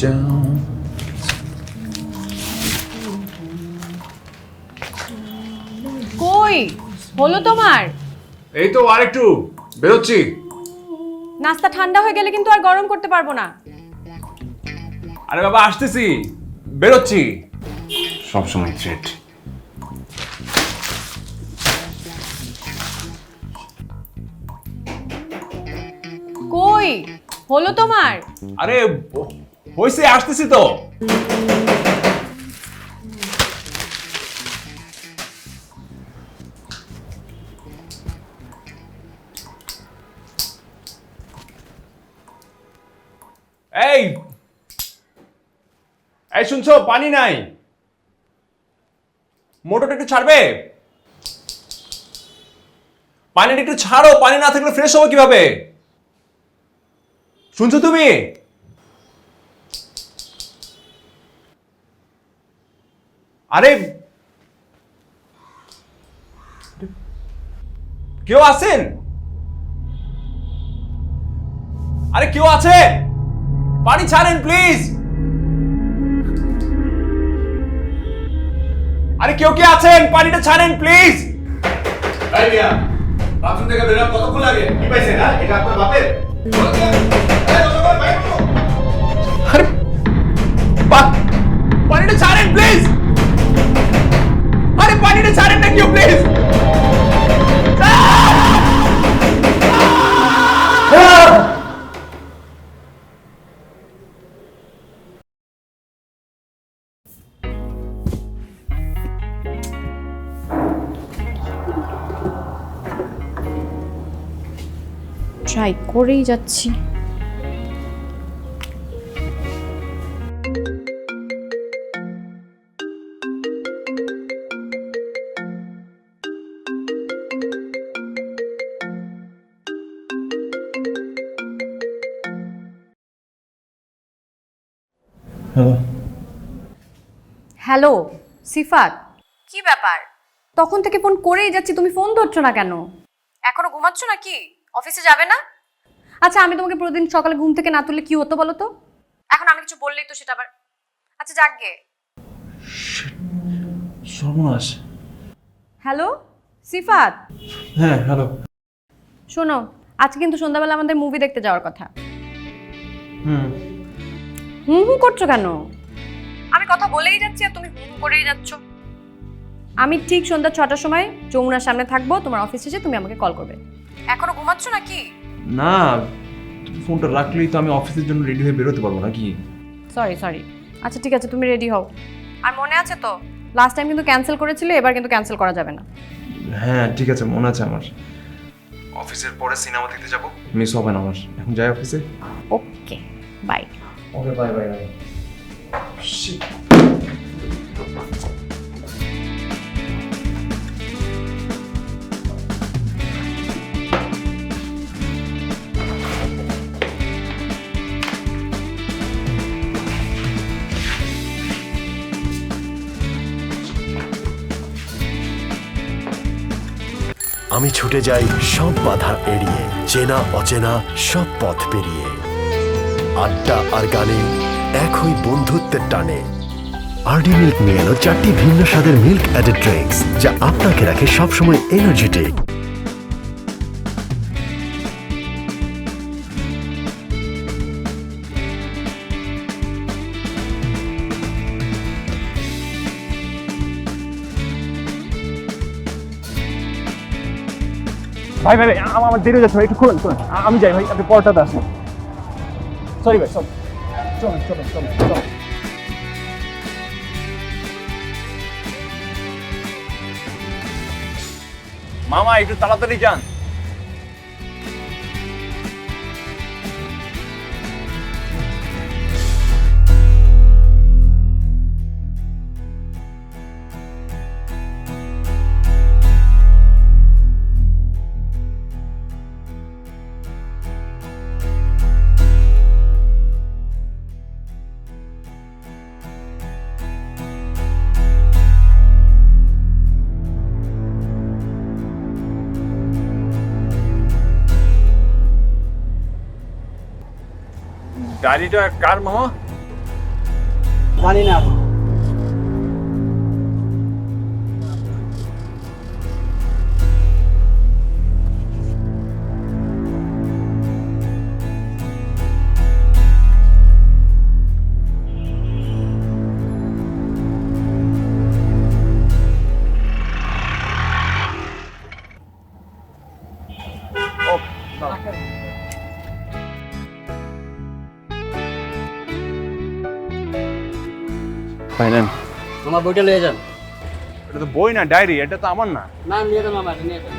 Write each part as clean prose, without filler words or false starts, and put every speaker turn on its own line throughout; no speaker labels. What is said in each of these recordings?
down.
কই হলো তোমার?
এই তো আরেকটু বেরোচ্ছি।
নাস্তা ঠান্ডা হয়ে গেলে কিন্তু আর গরম করতে পারবো না।
আরে বাবা আসতেছি, বেরোচ্ছি। সবসময় থ্রেট।
কই হলো তোমার?
আরে হইছে, আসতেছি তো। এই এই শুনছো, পানি নাই। মোটরটা একটু ছাড়বে? পানিটা একটু ছাড়ো, পানি না থাকলে ফ্রেশ হবে কিভাবে? শুনছো তুমি? আরে কেউ আছেন? আরে কেউ আছে? পানি ছাড়েন প্লিজ। আরে কেউ কে আছেন? পানিটা ছাড়েন প্লিজ।
এই মিয়া, বাথরুম থেকে বের হতে কতক্ষণ লাগে? কি পাইছেন না? এটা আপনার বাপের?
আরে পানিটা ছাড়েন প্লিজ। আরে পানিটা ছাড়েন না কেউ প্লিজ।
ট্রাই করেই যাচ্ছি।
হ্যালো।
হ্যালো সিফাত, কি ব্যাপার? তখন থেকে ফোন করেই যাচ্ছি, তুমি ফোন ধরছো না কেন? এখনো ঘুমাচ্ছ নাকি? অফিসে যাবে না? আচ্ছা, আমি তোমাকে প্রতিদিন সকালে ঘুম থেকে না তুললে কি হতো বলো তো? এখন আমি কিছু বললেই তো সেটা আবার। আচ্ছা যাকগে।
সর্বনাশ।
হ্যালো সিফাত,
হ্যাঁ হ্যালো।
শোনো, আজকে কিন্তু সন্ধ্যাবেলা আমাদের মুভি দেখতে যাওয়ার কথা। হুম হুম করছো কেন? আমি কথা বলেই যাচ্ছি আর তুমি হুম করেই যাচ্ছ। আমি ঠিক সন্ধ্যা 6টার সময় যমুনার সামনে থাকবো, তোমার অফিসে এসে তুমি আমাকে কল করবে। এখনো ঘুমাচ্ছ নাকি?
না, তুমি ফোনটা রাখলেই তো আমি অফিসের জন্য রেডি হয়ে বেরোতে পারবো নাকি?
সরি। আচ্ছা ঠিক আছে, তুমি রেডি হও। আর মনে আছে তো, লাস্ট টাইম কিন্তু ক্যান্সেল করেছিলে, এবার কিন্তু ক্যান্সেল করা যাবে না।
হ্যাঁ ঠিক আছে, মনে আছে আমার। অফিসের পরে সিনেমা দেখতে যাবো, মিস হবে না আমার। এখন যাই অফিসে।
Okay bye.
Okay bye bye bye.
আমি ছুটে যাই সব বাধা এড়িয়ে, চেনা অচেনা সব পথ পেরিয়ে। আড্ডা আর গানে এক হই বন্ধুত্বের টানে। আরডি মিল্ক নিয়ে এলো 4টি ভিন্ন স্বাদের মিল্ক অ্যাডেড ড্রিঙ্কস, যা আপনাকে রাখে সবসময় এনার্জেটিক।
ভাই ভাই ভাই, আমার দেরি হয়ে যাচ্ছে ভাই, একটু খুলুন। আমি যাই ভাই, আপনি পরটাতে আসুন। সরি ভাই, চলুন।
মামা একটু তাড়াতাড়ি যান। গাড়িটা কার মামা?
জানি না।
ফাইনাল।
আমার বইটা নিয়ে যান।
এটা তো বই না, ডায়েরি। এটা তো আমার না।
না নিয়ে যান মামা, নিয়ে যান।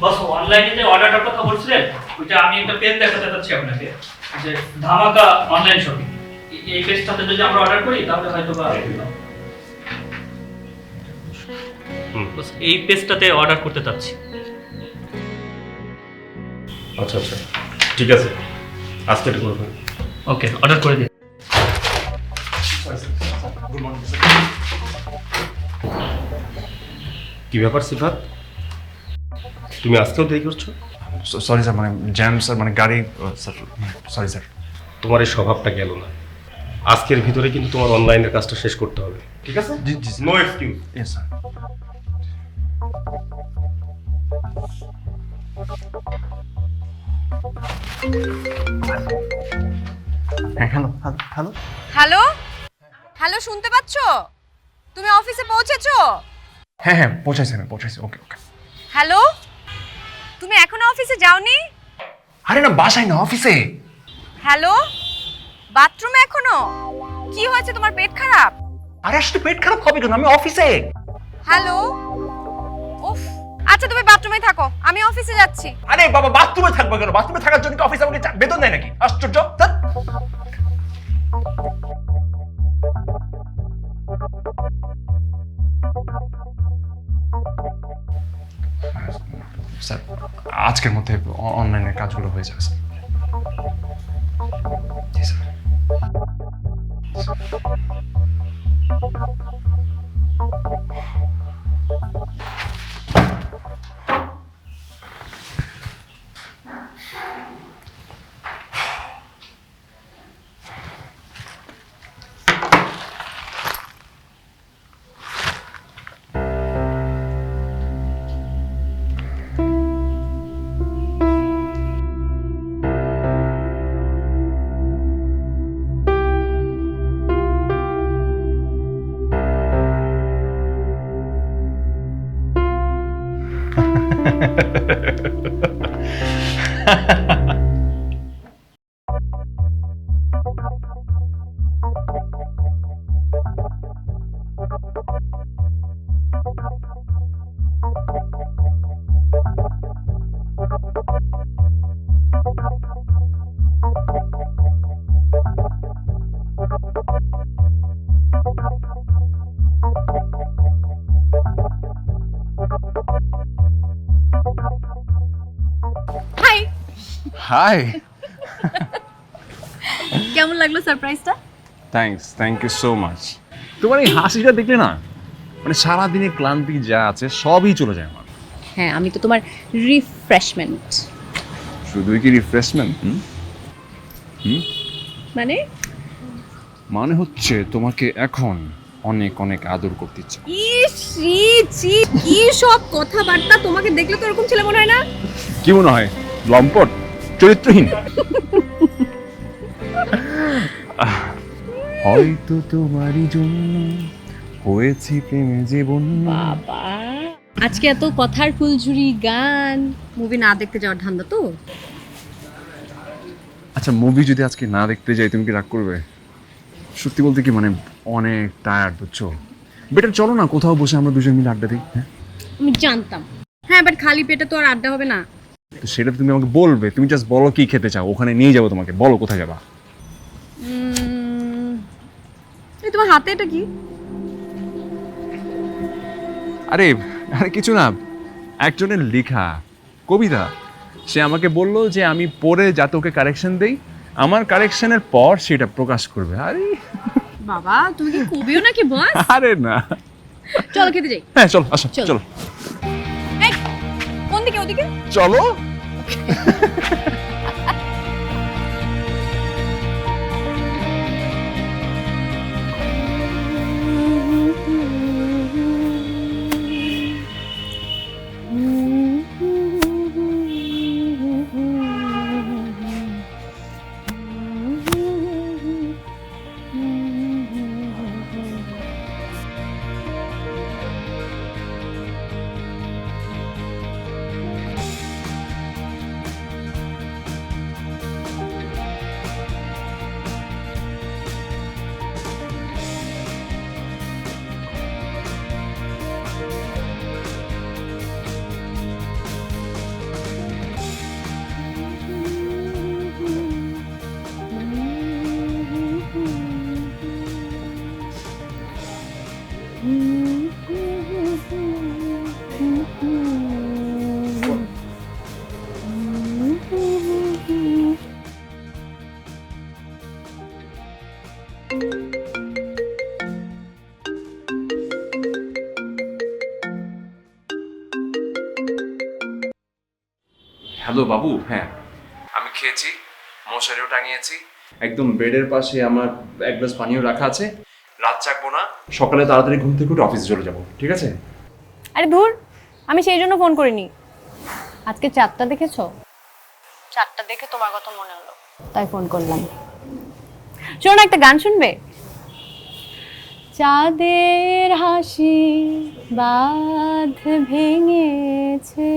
বস অনলাইনে যে অর্ডারটার কথা বলছিলেন ওইটা আমি একটা পেজ দেখাতে চাচ্ছি আপনাকে, যে ধামাকা অনলাইন শপিং। এই পেজটাতে যদি আমরা অর্ডার করি তাহলে হয়তো বা বস এই পেজটাতে অর্ডার করতে চাচ্ছি।
আচ্ছা আচ্ছা, ঠিক আছে, আজকে এটা করে ফেলি।
ওকে, অর্ডার করে দিন।
কি ব্যাপার সিফাত, তুমি আজকেও দেরি করছো?
সরি স্যার, মানে জ্যাম স্যার, মানে গাড়ি স্যার, সরি স্যার।
তোমার এই স্বভাবটা গেল না। আজকের ভিতরে কিন্তু তোমার অনলাইনের কাজটা শেষ করতে হবে, ঠিক আছে?
জি জি
নো এক্সকিউজ।
Yes sir. হ্যাঁ, hello hello hello.
Hello hello, শুনতে পাচ্ছো? তুমি অফিসে পৌঁছেছো?
হ্যাঁ হ্যাঁ, পৌঁছাইছি, আমি পৌঁছাইছি। ওকে ওকে।
হ্যালো, তুমি এখনো অফিসে যাওনি?
আরে না, বাসায় না, অফিসে।
হ্যালো, বাথরুমে এখনো? কি হয়েছে, তোমার পেট খারাপ?
আরে আসলে পেট খারাপ হবে কেন, আমি অফিসে।
হ্যালো, উফ, আচ্ছা তুমি বাথরুমে থাকো, আমি অফিসে যাচ্ছি।
আরে বাবা, বাথরুমে থাকবো কেন? বাথরুমে থাকার জন্য কি অফিস আমাকে বেতন দেয় নাকি? আশ্চর্য। ধ্যাৎ। স্যার, আজকের মধ্যে অনলাইনের কাজগুলো হয়ে যাবে স্যার। জি স্যার।
Hi,
hi.
কেমন লাগলো সারপ্রাইজটা?
Thank you so much. তোমার এই হাসিটা দেখলে না, মানে সারাদিনের ক্লান্তি যা আছে সবই চলে যায় আমার।
হ্যাঁ, আমি তো তোমার রিফ্রেশমেন্ট।
শুধুই কি রিফ্রেশমেন্ট?
মানে
মানে হচ্ছে তোমাকে এখন অনেক অনেক আদর করতে ইচ্ছে।
ইস, ছি, কি সব কথাবার্তা! তোমাকে দেখলে তো এরকম ছেলে মনে হয় না।
কি মনে হয়, লম্পট, চরিত্রহীন? হয়তো তোমারই জন্য হয়েছি প্রেমে জীবন।
বাবা, আজকে এত কথার ফুলঝুরি গান, মুভি না দেখতে যাওয়ার ধান্দা তো।
আচ্ছা, মুভি যদি আজকে না দেখতে যাই তুমি কি রাগ করবে? সত্যি বলতে কি, মানে অনেক টায়ার্ড, বুঝছো? বেটার চলো না কোথাও বসে আমরা দুজন মিলে আড্ডা দিই। হ্যাঁ,
আমি জানতাম। হ্যাঁ, বাট খালি পেটে তো আর আড্ডা হবে না।
তো সেটা তুমি আমাকে বলবে। তুমি জাস্ট বলো কি খেতে চাও, ওখানে নিয়ে যাবো তোমাকে। বলো কোথায় যাবা।
এই তোমার হাতে এটা কি?
আরে আরে কিছু না, একজনের লেখা কবিতা। সে আমাকে বললো যে আমি পড়ে যাতে ওকে কারেকশন দেই, আমার কারেকশনের পর সেটা প্রকাশ করবে। আরে
বাবা তুমি কি কবিও নাকি বস?
আরে না,
চলো খেতে যাই।
হ্যাঁ চলো, আসো
চলো।
চলো
এই কোন দিকে? ওদিকে?
চলো।
হ্যালো বাবু, হ্যাঁ আমি খেয়েছি, মশারিও টাঙিয়েছি, একদম বেডের পাশে আমার এক গ্লাস পানিও রাখা আছে। রাত জাগবো না, সকালে তাড়াতাড়ি ঘুম থেকে উঠে অফিসে চলে যাবো, ঠিক আছে?
আরে ধুর, আমি সেই জন্য ফোন করিনি। আজকে চাঁদটা দেখেছো? চাঁদটা দেখে তোমার কথা মনে হলো, তাই ফোন করলাম। শোনো, একটা গান শুনবে? চাঁদের হাসি বাঁধ ভেঙেছে,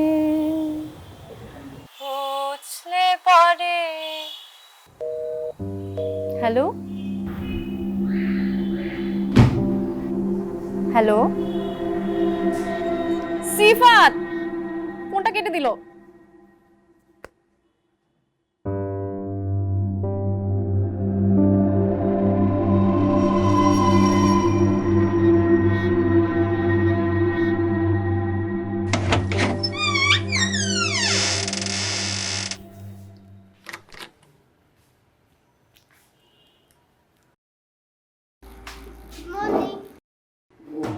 বুঝলে পরে। হ্যালো হ্যালো, সিফাত ফোনটা কেটে দিল।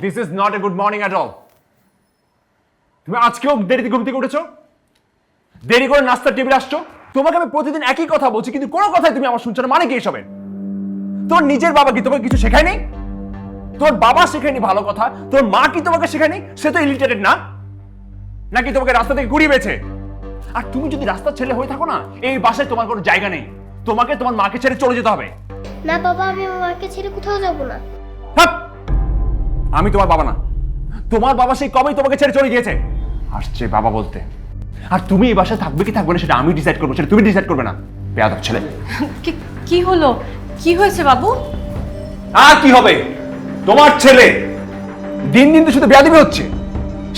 This is not a good morning at all. তুমি আজকেও দেরিতে ঘুম থেকে উঠেছো, দেরি করে নাস্তার টেবিলে আসছো। তোমাকে আমি প্রতিদিন একই কথা বলছি, কিন্তু কোনো কথাই তুমি আমার শুনছো না। মানে কি এসবের? তোর নিজের বাবা কি তোমাকে কিছু শেখায়নি? তোর বাবা শেখায়নি ভালো কথা, তোর মা কি তোমাকে শেখায়নি? সে তো ইলিটারেট না, নাকি তোমাকে রাস্তা থেকে ঘুরিয়ে পেয়েছে? আর তুমি যদি রাস্তার ছেলে হয়ে থাকো না, এই বাসায় তোমার কোনো জায়গা নেই। তোমাকে তোমার মাকে ছেড়ে চলে যেতে হবে।
না বাবা, আমি আমার মাকে ছেড়ে কোথাও যাব না।
হাপ! আমি তোমার বাবা না, তোমার বাবা সেই কবেই তোমাকে ছেড়ে চলে গিয়েছে। আসছে বাবা বলতে। আর তুমি এই বাসায় থাকবে কি থাকবে না সেটা আমি ডিসাইড করবো, সেটা তুমি ডিসাইড করবে না। বেয়াদব ছেলে।
কি হলো? কি হয়েছে বাবু?
আর কি হবে? তোমার ছেলে দিন দিন তো শুধু বেয়াদবি হচ্ছে।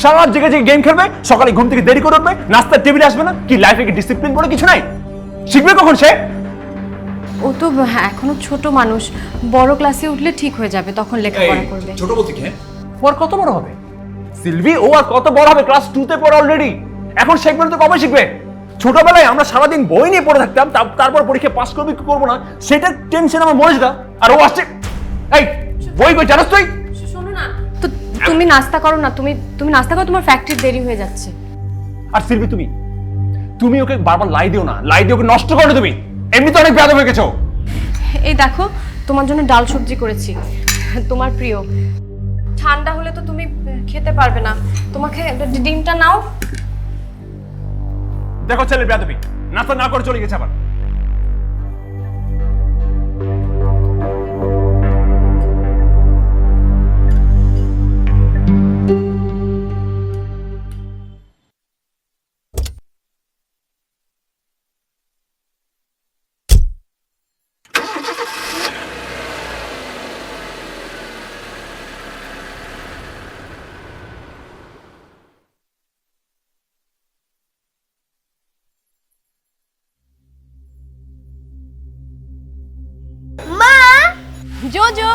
সারা রাত জেগে জেগে গেম খেলবে, সকালে ঘুম থেকে দেরি করে উঠবে, নাস্তার টেবিলে আসবে না। কি লাইফে কি ডিসিপ্লিন বলে কিছু নাই? শিখবে কখন সে?
ও তো এখনো ছোট মানুষ, বড় ক্লাসে উঠলে ঠিক হয়ে যাবে, তখন লেখাপড়া করবে।
ছোট বলতে কি?
ও আর কত বড় হবে সিলভি? ও আর কত বড় হবে? ক্লাস 2 তে পড়ে অলরেডি। এখন শিখবে না তো কবে শিখবে? ছোটবেলায় আমরা সারাদিন বই নিয়ে পড়ে থাকতাম, তারপর পরীক্ষা পাস করবে কি করবো না সেটার টেনশন আমার মরে যেত। আর ও আসছে, এই বই কই জানোস তুই?
শোনো না তো, তুমি নাস্তা করো না। তুমি নাস্তা করো, তোমার ফ্যাক্টরি দেরি হয়ে যাচ্ছে।
আর সিলভি তুমি ওকে বারবার লাই দিও না, লাই দিয়ে ওকে নষ্ট করো না। তুমি এমনি তো অনেক বেয়াদব হয়ে গেছো।
এই দেখো, তোমার জন্য ডাল সবজি করেছি, তোমার প্রিয়। ঠান্ডা হলে তো তুমি খেতে পারবে না, তোমাকে ডিমটা নাও।
দেখো ছেলে বেয়াদবি, নাস্তা না করে চলে গেছে আবার।
মা,
জোজো,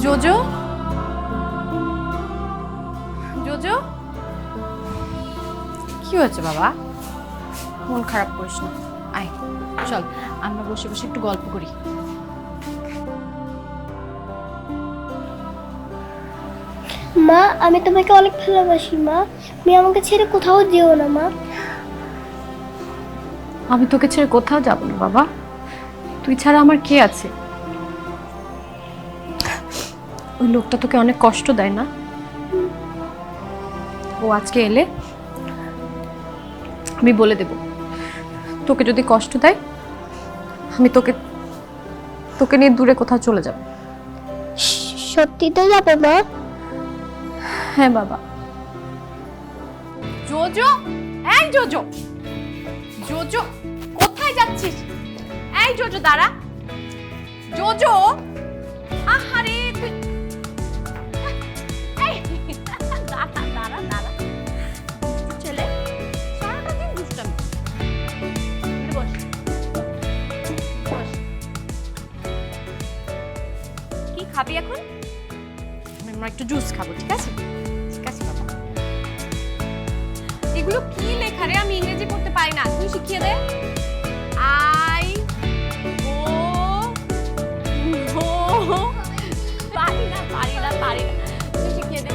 জোজো, জোজো, হয়েছে বাবা? মন খারাপ করিস না, আয় চল আমরা বসে বসে একটু গল্প করি।
মা, আমি তোমাকে অনেক ভালোবাসি মা। তুমি আমাকে ছেড়ে কোথাও যেও না মা।
আমি তোকে ছেড়ে কোথাও যাব না বাবা, তুই ছাড়া আমার কে আছে? ওই লোকটা তোকে অনেক কষ্ট দেয় না? ও আজকে এলে আমি বলে দেব, তোকে যদি কষ্ট দেয় আমি তোকে তোকে নিয়ে দূরে কোথাও চলে যাব।
সত্যি তো যাবে মা?
হ্যাঁ বাবা। জোজো, এই জোজো, জোজো কোথায় যাচ্ছিস? এই জোজো দাঁড়া, জোজো, আহারে তুই, এই দাঁড়া দাঁড়া দাঁড়া, ছেলে সারাটা দিন দুষ্টামি। এখানে বস, বস। কি খাবি এখন? আমরা একটু জুস খাবো, ঠিক আছে? ঠিক আছে বাবা। এগুলো কি লেখা রে? আমি ইংরেজি পড়তে পারি না, তুই শিখিয়ে দে। আই ও ও পারি না পারি না পারি না, তুই শিখিয়ে দে।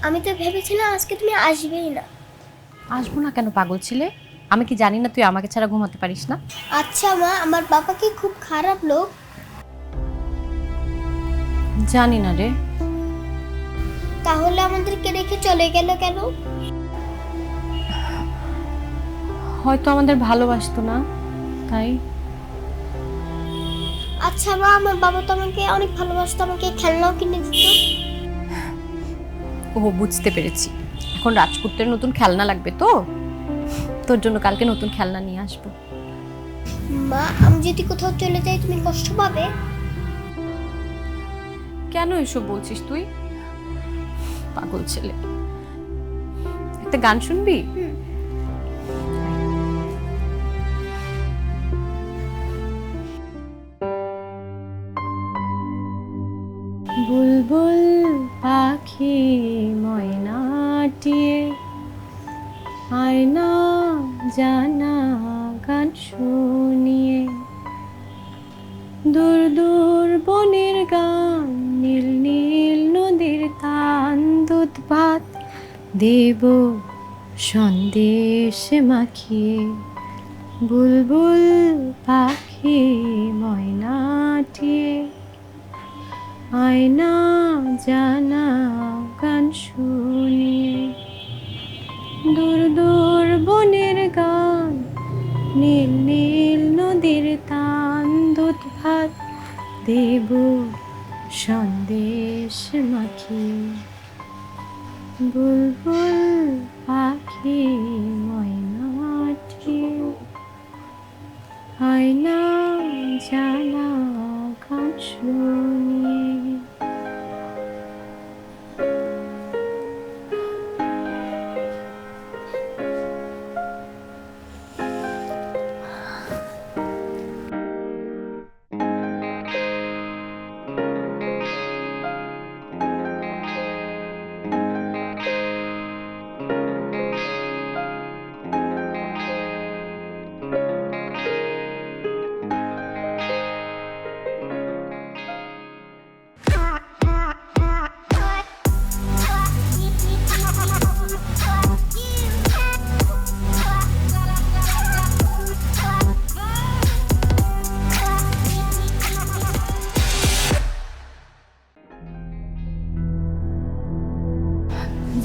আমি তো ভেবেছিলাম আজকে তুমি আসবেই না।
আসবো না কেন পাগল ছিলে? আমি কি জানি না তুই আমাকে ছাড়া ঘুমাতে পারিস না?
আচ্ছা মা, আমার বাবা কি খুব খারাপ লোক?
জানি না রে।
তাহলে আমাদেরকে রেখে চলে গেল কেন?
হয়তো আমাদের ভালোবাসতো না, তাই।
আচ্ছা মা, আমার বাবা তো আমাকে অনেক ভালোবাসতো, আমাকে খেলনাও কিনে দিত।
ও বুঝতে পেরেছি, এখন রাজপুত্রের নতুন খেলনা লাগবে তো, তোর জন্য কালকে নতুন খেলনা নিয়ে আসবো।
মা, আমি যদি কোথাও চলে যাই তুমি কষ্ট পাবে?
কেন এসব বলছিস তুই? পাগল ছেলে। একটা গান শুনবি? বুলবুল পাখি ময়নাটিয়ে আয়না জানা গান শুনিয়ে, দূর দূর বনের গান, নীল নীল নদীর তান, দুধ ভাত দেব সন্দেশ মাখিয়ে। বুলবুল পাখি ময়নাটিয়ে আয়না জানা গান শুনিয়ে, দূর দূর বনের গান, নীল নীল নদীর তান, দুধ ভাত দেব সন্দেশ মাখিয়ে। বুলবুল পাখি ময়নাটিয়ে আয়না জানা গান শুনিয়ে।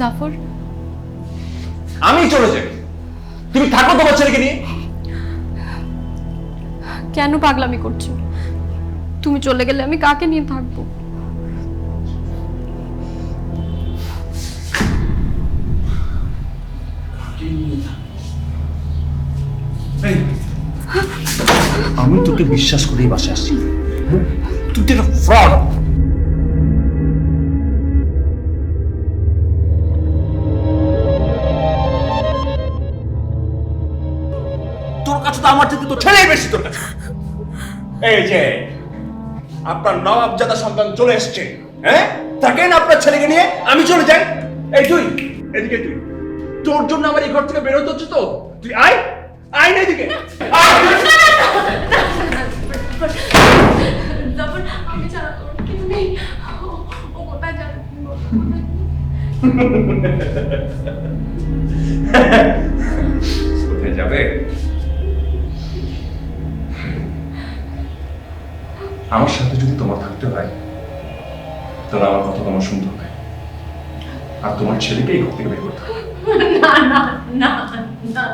জাফর,
আমি চলে যাই, তুমি থাকো তোমার ছেলেকে নিয়ে।
কেন পাগলামি করছো? তুমি চলে গেলে আমি কাকে নিয়ে থাকবো?
আমি তোকে বিশ্বাস করেই বাসে আসছি, তুই তো একটা ফ্রড। তোর কাছে তো আমার থেকে তো ছেলেই বেশি তোর কাছে। এই যে আপনার নবাবজাদা সন্তান চলে এসছে, হ্যাঁ, থাকেন আপনার ছেলেকে নিয়ে, আমি চলে যাই। এই তুই এদিকে, তুই তোর জন্য আমার এই ঘর থেকে বেরোতে হচ্ছে তো, তুই আয় আয় না এদিকে।
আমি ছাড়া তোর কেউ নেই। ও কোথায় যাবে?
কোথায় যাবে? আমার সাথে যদি তোমার থাকতে হয় তাহলে আমার কথা তোমার শুনতে হবে, আর তোমার ছেলেকে এই ঘর থেকে বের করতে হবে।
না না না না না।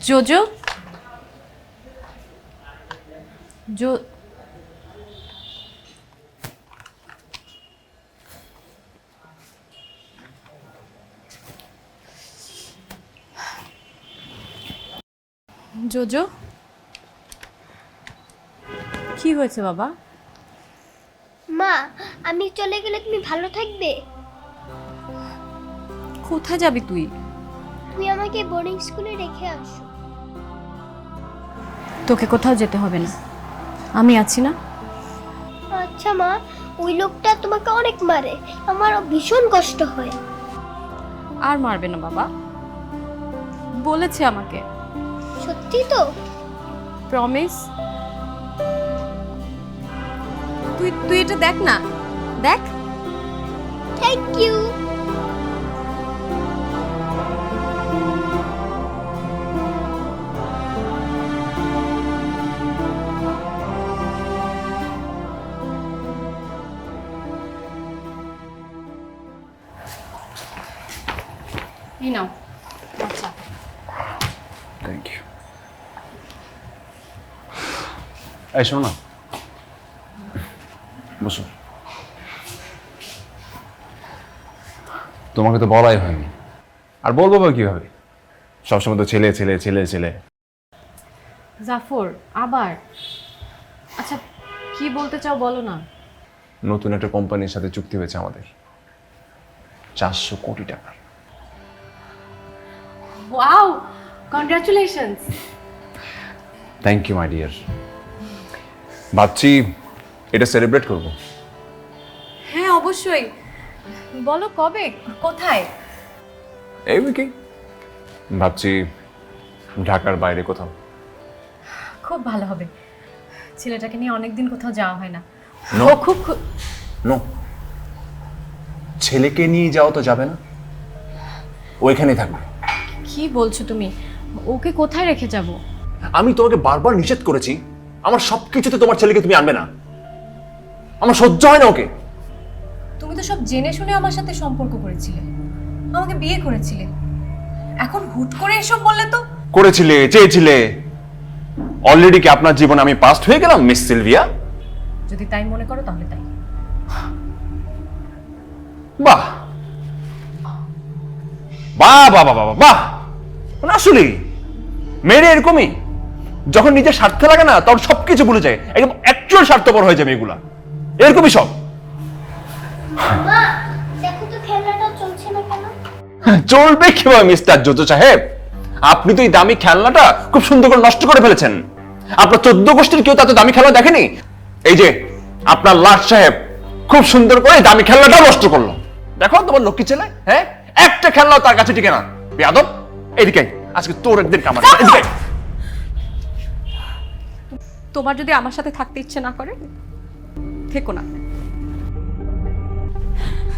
জোজো, জোজো, কি হয়েছে বাবা?
মা, আমি চলে গেলে তুমি ভালো থাকবে?
কোথায় যাবি তুই?
তুমি আমাকে বোর্ডিং স্কুলে রেখে আসো।
তোকে কোথাও যেতে হবে না, আমি আছি না।
আচ্ছা মা, ওই লোকটা তোমাকে অনেক মারে, আমার ভীষণ কষ্ট হয়।
আর মারবে না বাবা, বলেছে আমাকে।
সত্যি তো?
প্রমিস। তুই তুই এটা দেখ না, দেখ।
Thank you.
এই নাও। আচ্ছা,
থ্যাংক ইউ। এই শোনো না, বসো। তোমাকে তো বলাই হয়নি, আর বলবো বা কিভাবে? সবসময় তো ছেলে ছেলে ছেলে ছেলে।
জাফর আবার? আচ্ছা, কি বলতে চাও বলো না।
নতুন একটা কোম্পানির সাথে চুক্তি হয়েছে আমাদের, 400 কোটি টাকা।
Wow, congratulations.
Thank you my dear. ভাবছি এটা সেলিব্রেট করব।
হ্যাঁ অবশ্যই। বলো কবে, কোথায়?
এই উইকে ভাবছি ঢাকার বাইরে কোথাও।
খুব ভালো হবে, ছেলেটাকে নিয়ে অনেকদিন কোথাও যাওয়া হয় না।
No.
ও খুব
নো, ছেলেকে নিয়ে যাও তো যাবে না, ওইখানেই থাকবে।
কি বলছো তুমি? ওকে কোথায় রেখে যাব?
আমি তোমাকে বারবার নিষেধ করেছি, আমার সবকিছুতে তোমার ছেলেকে তুমি আনবে না, আমার সহ্য হয় না ওকে।
তুমি তো সব জেনে শুনে আমার সাথে সম্পর্ক করেছিলে, আমাকে বিয়ে করেছিলে, এখন হুট করে এসব বললে তো।
করেছিলে, চেয়েছিলে, অলরেডি কি আপনার জীবনে আমি পাস্ট হয়ে গেলাম মিস সিলভিয়া?
যদি তাই মনে করো তাহলে তাই।
বাহ বাহ বাহ বাহ বাহ বাহ, আসলে মেয়েরা এরকমই, যখন নিজের স্বার্থে লাগে না তখন সবকিছু ভুলে যায়, একদম অ্যাকচুয়াল স্বার্থপর হয়ে যাবে এগুলা, এরকমই সব।
মা, দেখো তো খেলাটা চলছে না কেন?
চলবে কিভাবে মিস্টার জোজো সাহেব? আপনি তো এই দামি খেলনাটা খুব সুন্দর করে নষ্ট করে ফেলেছেন। আপনার 14 গোষ্ঠীর কেউ তাতে দামি খেলনা দেখেনি। এই যে আপনার লাট সাহেব খুব সুন্দর করে দামি খেলনাটা নষ্ট করলো। দেখো তোমার লক্ষ্মী ছেলে, হ্যাঁ, একটা খেলনাও তার কাছে টিকে না। বেয়াদব, এদিকে আয়। আজকে তোর একদিন কামার, এদিকে আয়।
তোমার যদি আমার সাথে থাকতে ইচ্ছে না করে থেকো না,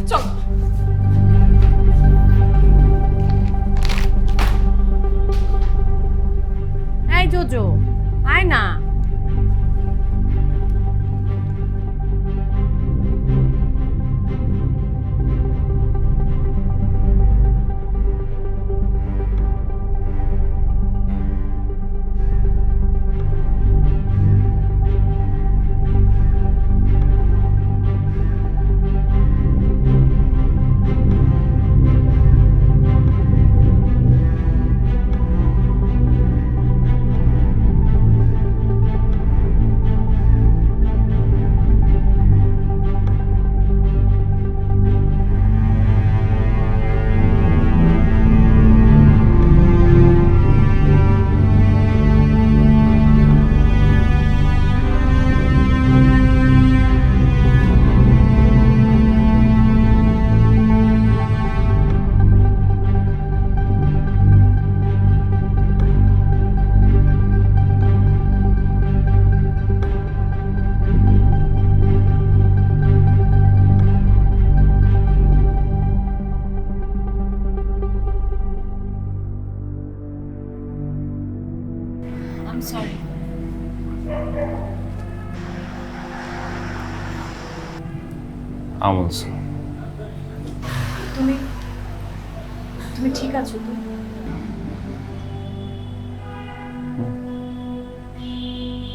চলো। এই জোজো, আয় না। I'm sorry.
I'm also.
তুমি ঠিক আছো তো?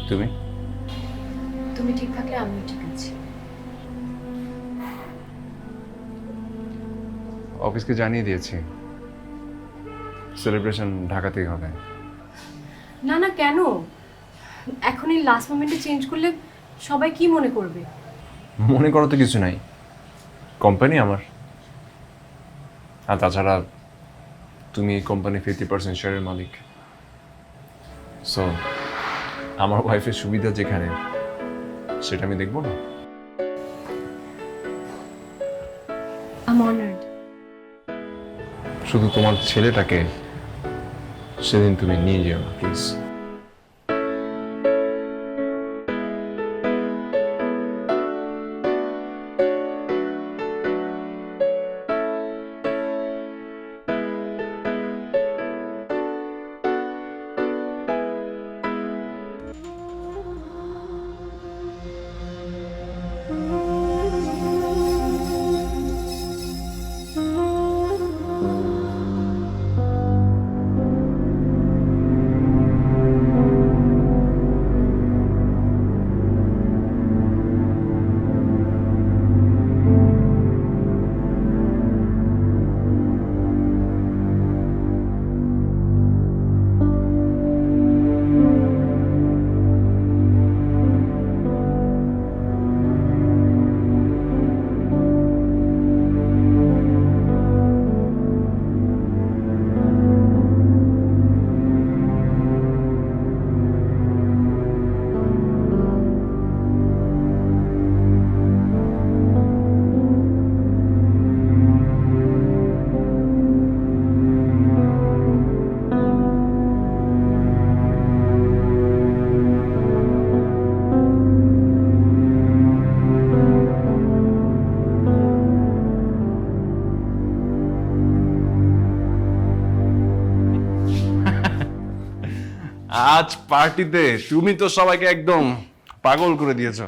তুমি?
তুমি ঠিক থাকলে আমিও ঠিক আছি।
অফিসকে জানিয়ে দিয়েছি, সেলিব্রেশন ঢাকাতেই হবে।
না না, কেন এখনই লাস্ট মোমেন্টে চেঞ্জ করলে সবাই কি মনে করবে?
মনে করো তো কিছু নাই, কোম্পানি আমার। আর তাছাড়া তুমি এই কোম্পানি 50% শেয়ারের মালিক। সো আমার ওয়াইফের সুবিধা যেখানে, সেটা আমি দেখবো না?
I'm honored.
শুধু তোমার ছেলেটাকে সেদিন তুমি নিয়ে যেও না প্লিজ। আজ পার্টিতে তুমি তো সবাইকে একদম পাগল করে দিয়েছো।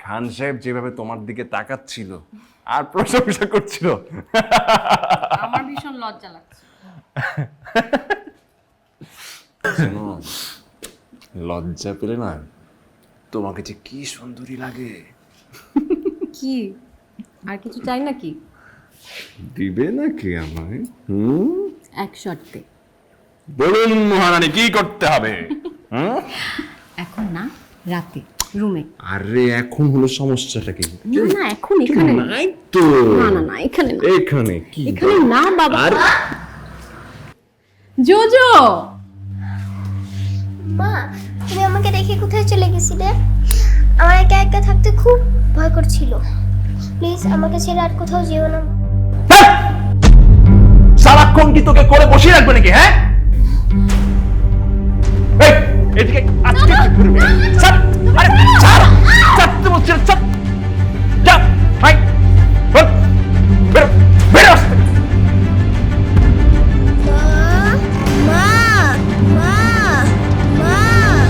খান সাহেব যেভাবে তোমার দিকে তাকাচ্ছিল আর প্রশংসা করছিল,
আমার ভীষণ লজ্জা লাগছে।
শোনো, লজ্জা পেলে না তোমাকে যে কি সুন্দরী লাগে।
কি আর কিছু চাই নাকি?
দিবে নাকি আমায়?
এক শর্তে।
বলুন মহারানী, কি করতে হবে?
এখন না, রাতে রুমে।
আরে এখন হলো সমস্যাটা কি?
না না, এখন এখানে না।
নাই তো।
না না না, এখানে না।
এখানে কি?
এখানে না বাবা। জোজো,
মা তুমি আমাকে রেখে কোথায় চলে গেছিলে? আমার একা একা থাকতে খুব ভয় করছিল। প্লিজ আমাকে ছেড়ে আর কোথাও যেও না।
ধ্যাৎ! সারাক্ষণ কি তোকে করে বসিয়ে রাখবে নাকি? হ্যাঁ, এই, এদিকে আজকে কি করবে? ছাড়! আরে ছাড়! ছাড়তে বলছি না, ছাড়! যা, হাই, বেরো, বেরো, বেরো আস্তে।
মা মা মা মা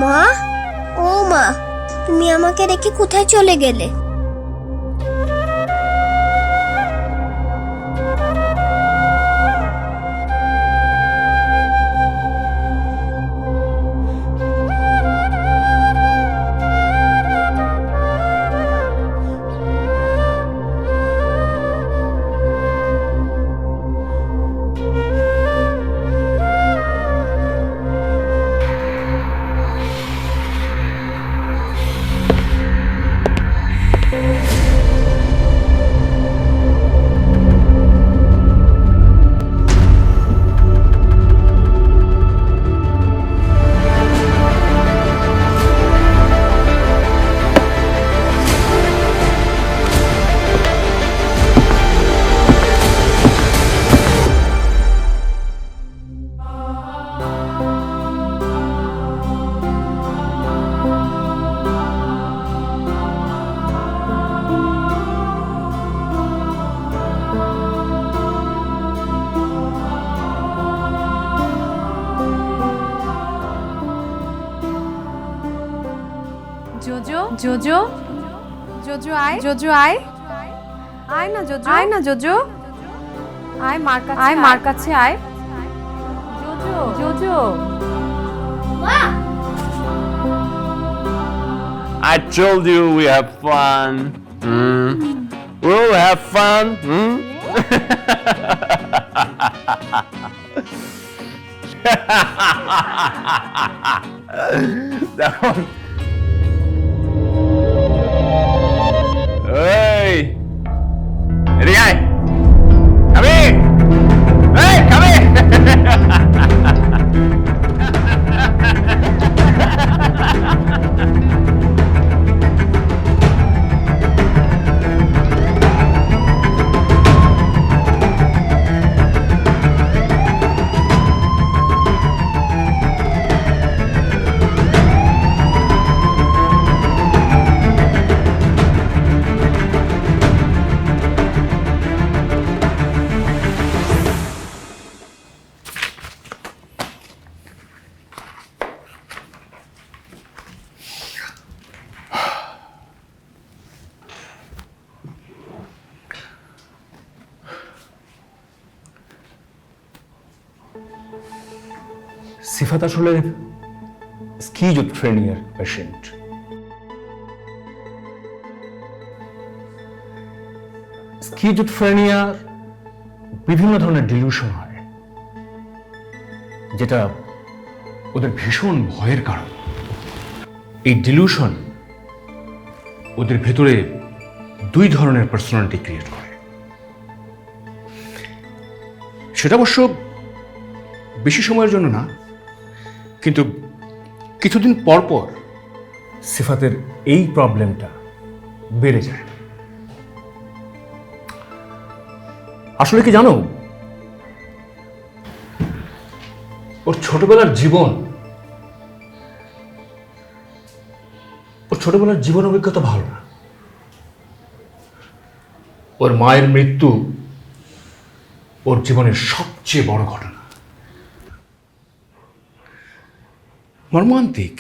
মা, ও মা, তুমি আমাকে রেখে কোথায় চলে গেলে?
জোজো জোজো জোজো আয়, জোজো আয়, আয় না জোজো, আয় না জোজো, আয় মার কাছে, আয় মার কাছে আয়। JoJo JoJo
I told you we have fun. We'll have fun. দেখো, এই, এদিকে আয়। খাবি? এই, খাবি? সিফাত আসলে স্কিজোফ্রেনিয়ার পেশেন্ট। স্কিজোফ্রেনিয়ার বিভিন্ন ধরনের ডিলিউশন হয়, যেটা ওদের ভীষণ ভয়ের কারণ। এই ডিলিউশন ওদের ভেতরে দুই ধরনের পার্সোনালিটি ক্রিয়েট করে। সেটা অবশ্য বেশি সময়ের জন্য না, কিন্তু কিছুদিন পর পর সিফাতের এই প্রবলেমটা বেড়ে যায়। আসলে কি জানো, ওর ছোটবেলার জীবন, ওর ছোটবেলার জীবন অভিজ্ঞতা ভালো না। ওর মায়ের মৃত্যু
ওর জীবনের সবচেয়ে বড় ঘটনা। মর্মান্তিক।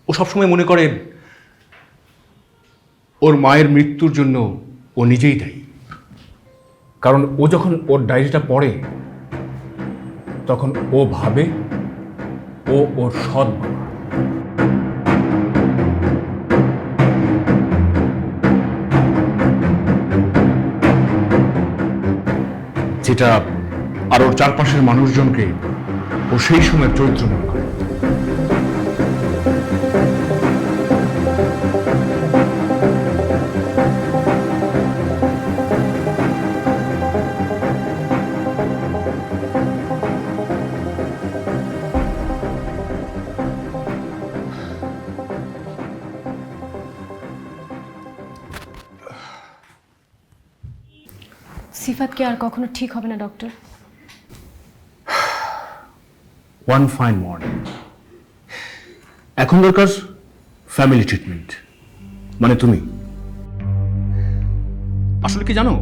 ও সবসময় মনে করে ওর মায়ের মৃত্যুর জন্য ও নিজেই দায়ী। কারণ ও যখন ওর ডায়েরিটা পড়ে তখন ও ভাবে ও ওর সৎ বাবা। যেটা আর ওর চারপাশের মানুষজনকে ও সেই সময় চরিত্র মনে করে।
সিফাত কি আর কখনো ঠিক হবে না ডক্টর?
ওয়ান ফাইন মর্নিং এখন দরকার ফ্যামিলি ট্রিটমেন্ট। মানে তুমি আসলে কি জানো,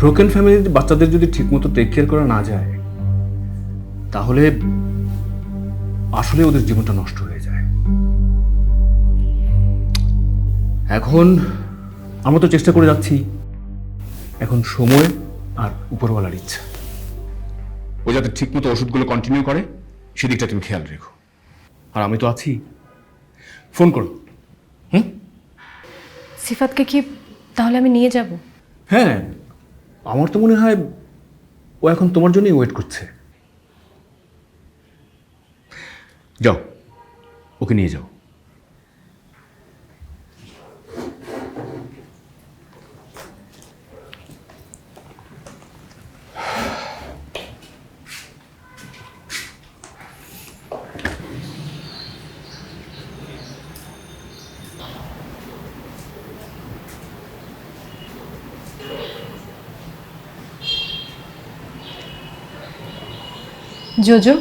ব্রোকেন ফ্যামিলির বাচ্চাদের যদি ঠিকমতো টেক কেয়ার করা না যায় তাহলে আসলে ওদের জীবনটা নষ্ট হয়ে যায়। এখন আমরা তো চেষ্টা করে যাচ্ছি, এখন সময় আর উপরওয়ালার ইচ্ছা। ও যাতে ঠিকমতো ওষুধগুলো কন্টিনিউ করে সেদিকটা তুমি খেয়াল রেখো। আর আমি তো আছি, ফোন করো।
সিফাতকে কি তাহলে আমি নিয়ে যাব?
হ্যাঁ, আমার তো মনে হয় ও এখন তোমার জন্যই ওয়েট করছে। যাও, ওকে নিয়ে যাও।
জোজো,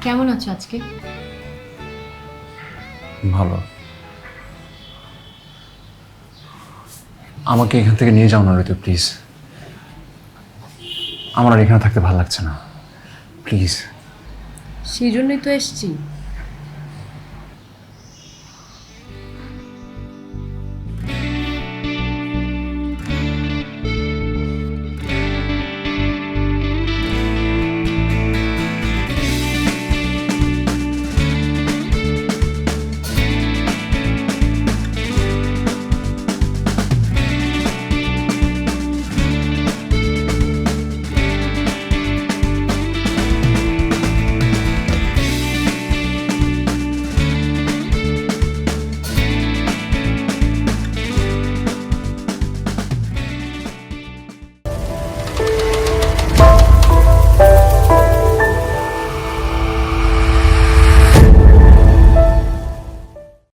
কেমন আছো আজকে?
ভালো। আমাকে এখান থেকে নিয়ে যাও না ঋতু, প্লিজ। আমার আর এখানে থাকতে ভালো লাগছে না, প্লিজ।
সেই জন্যই তো এসছি।